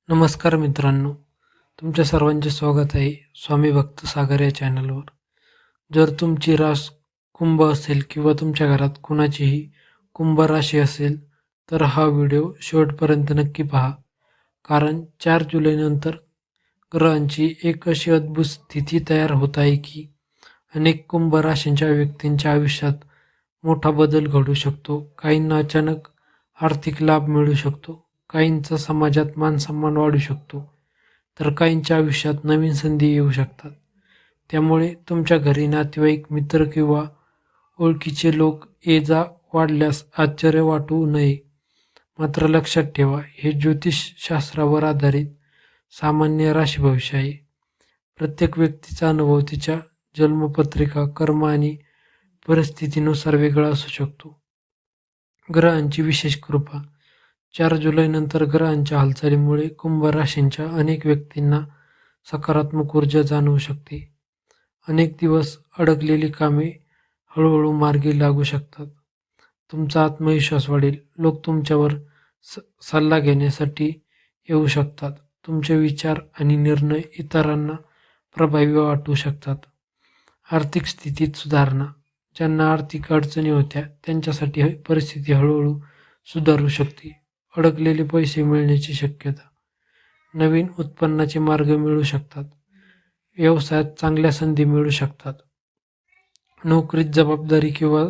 नमस्कार मित्रांनो, तुमच्या सर्वांचे स्वागत आहे स्वामी भक्त सागर या चॅनलवर. जर तुमची रास कुंभ असेल किंवा तुमच्या घरात कुणाचीही कुंभ राशी असेल तर हा व्हिडिओ शेवटपर्यंत नक्की पहा. कारण 4 जुलैनंतर ग्रहांची एक अशी अद्भुत स्थिती तयार होत आहे की अनेक कुंभ राशींच्या व्यक्तींच्या आयुष्यात मोठा बदल घडू शकतो. काहींना अचानक आर्थिक लाभ मिळू शकतो, काहींचा समाजात मान-सन्मान वाढू शकतो, तर काहींच्या आयुष्यात नवीन संधी येऊ शकतात. त्यामुळे तुमच्या घरी नातेवाईक, मित्र किंवा ओळखीचे लोक ये-जा वाढल्यास आश्चर्य वाटू नये. मात्र लक्षात ठेवा, हे ज्योतिषशास्त्रावर आधारित सामान्य राशी भविष्य आहे. प्रत्येक व्यक्तीचा अनुभव तिच्या जन्मपत्रिका, कर्म आणि परिस्थितीनुसार वेगळा असू शकतो. ग्रहांची विशेष कृपा. 4 जुलैनंतर ग्रहांच्या हालचालीमुळे कुंभ राशींच्या अनेक व्यक्तींना सकारात्मक ऊर्जा जाणवू शकते. अनेक दिवस अडकलेली कामे हळूहळू मार्गी लागू शकतात. तुमचा आत्मविश्वास वाढेल. लोक तुमच्यावर सल्ला घेण्यासाठी येऊ शकतात. तुमचे विचार आणि निर्णय इतरांना प्रभावी वाटू शकतात. आर्थिक स्थितीत सुधारणा. ज्यांना आर्थिक अडचणी होत्या त्यांच्यासाठी परिस्थिती हळूहळू सुधारू शकते. अडकलेले पैसे मिळण्याची शक्यता. नवीन उत्पन्नाचे मार्ग मिळू शकतात. व्यवसायात चांगल्या संधी मिळू शकतात. नोकरीत जबाबदारी किंवा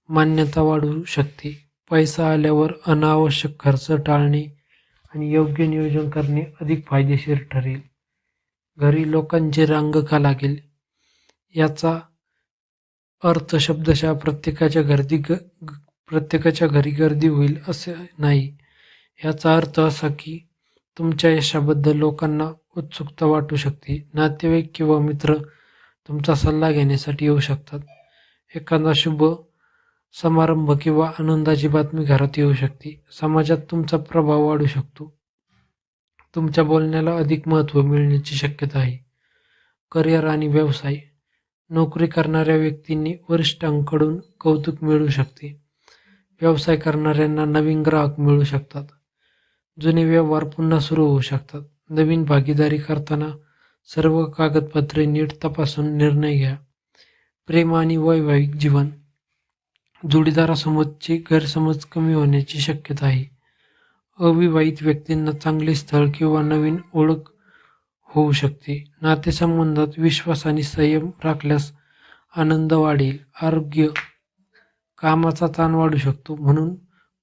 मान्यता वाढू शकते. पैसा आल्यावर अनावश्यक खर्च टाळणे आणि योग्य नियोजन करणे अधिक फायदेशीर ठरेल. घरी लोकांची रांग का लागेल? याचा अर्थ शब्दशः प्रत्येकाच्या घरी गर्दी होईल असे नाही. याचा अर्थ असा की तुमच्या यशाबद्दल लोकांना उत्सुकता वाटू शकते. नातेवाईक किंवा मित्र तुमचा सल्ला घेण्यासाठी येऊ शकतात. एखादा शुभ समारंभ किंवा आनंदाची बातमी घरात येऊ शकते. समाजात तुमचा प्रभाव वाढू शकतो. तुमच्या बोलण्याला अधिक महत्त्व मिळण्याची शक्यता आहे. करिअर आणि व्यवसाय. नोकरी करणाऱ्या व्यक्तींनी वरिष्ठांकडून कौतुक मिळू शकते. व्यवसाय करणाऱ्यांना नवीन ग्राहक मिळू शकतात. जुने व्यवहार पुन्हा सुरू होऊ शकतात. नवीन भागीदारी करताना सर्व कागदपत्रे नीट तपासून निर्णय घ्या. प्रेम आणि वैवाहिक जीवन. जोडीदारासोबतचे गैरसमज कमी होण्याची शक्यता आहे. अविवाहित व्यक्तींना चांगले स्थळ किंवा नवीन ओळख होऊ शकते. नातेसंबंधात विश्वास आणि संयम राखल्यास आनंद वाढेल. आरोग्य. कामाचा ताण वाढू शकतो, म्हणून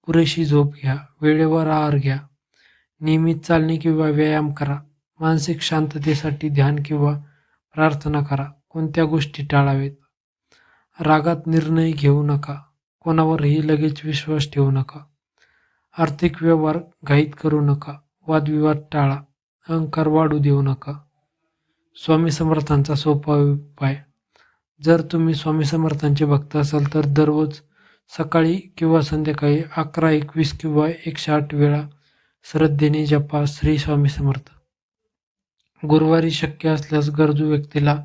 पुरेशी झोप घ्या. वेळेवर आहार घ्या. नियमित चालणे किंवा व्यायाम करा. मानसिक शांततेसाठी ध्यान किंवा प्रार्थना करा. कोणत्या गोष्टी टाळावेत? रागात निर्णय घेऊ नका. कोणावरही लगेच विश्वास ठेवू नका. आर्थिक व्यवहार घाईत करू नका. वादविवाद टाळा. अहंकार वाढू देऊ नका. स्वामी समर्थांचा सोपा उपाय. जर तुम्ही स्वामी समर्थांचे भक्त असाल तर दररोज सकाळी किंवा संध्याकाळी 11, 21 किंवा 108 वेळा श्रद्धेने जपा श्री स्वामी समर्थ. गुरुवारी शक्य असल्यास गरजू व्यक्तीला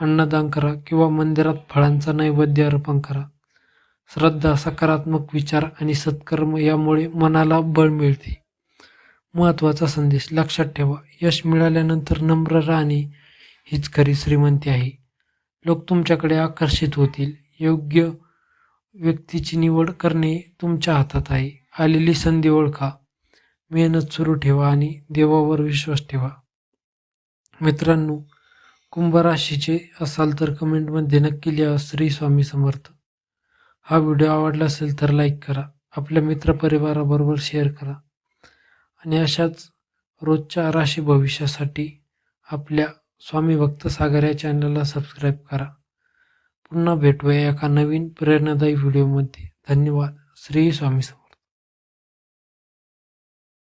अन्नदान करा किंवा मंदिरात फळांचा नैवेद्य अर्पण करा. श्रद्धा, सकारात्मक विचार आणि सत्कर्म यामुळे मनाला बळ मिळते. महत्त्वाचा संदेश. लक्षात ठेवा, यश मिळाल्यानंतर नम्र राहणे हीच खरी श्रीमंती आहे. लोक तुमच्याकडे आकर्षित होतील. योग्य व्यक्तीची निवड करणे तुमच्या हातात आहे. आलेली संधी ओळखा, मेहनत सुरू ठेवा आणि देवावर विश्वास ठेवा. मित्रांनो, कुंभ राशीचे असाल तर कमेंटमध्ये नक्की लिहा श्री स्वामी समर्थ. हा व्हिडिओ आवडला असेल तर लाईक करा. आपल्या मित्रपरिवाराबरोबर शेअर करा. आणि अशाच रोजच्या राशी भविष्यासाठी आपल्या स्वामी भक्त सागर या चॅनलला सबस्क्राईब करा. पुन्हा भेटूया एका नवीन प्रेरणादायी व्हिडिओमध्ये. धन्यवाद. श्री स्वामी समर्थ.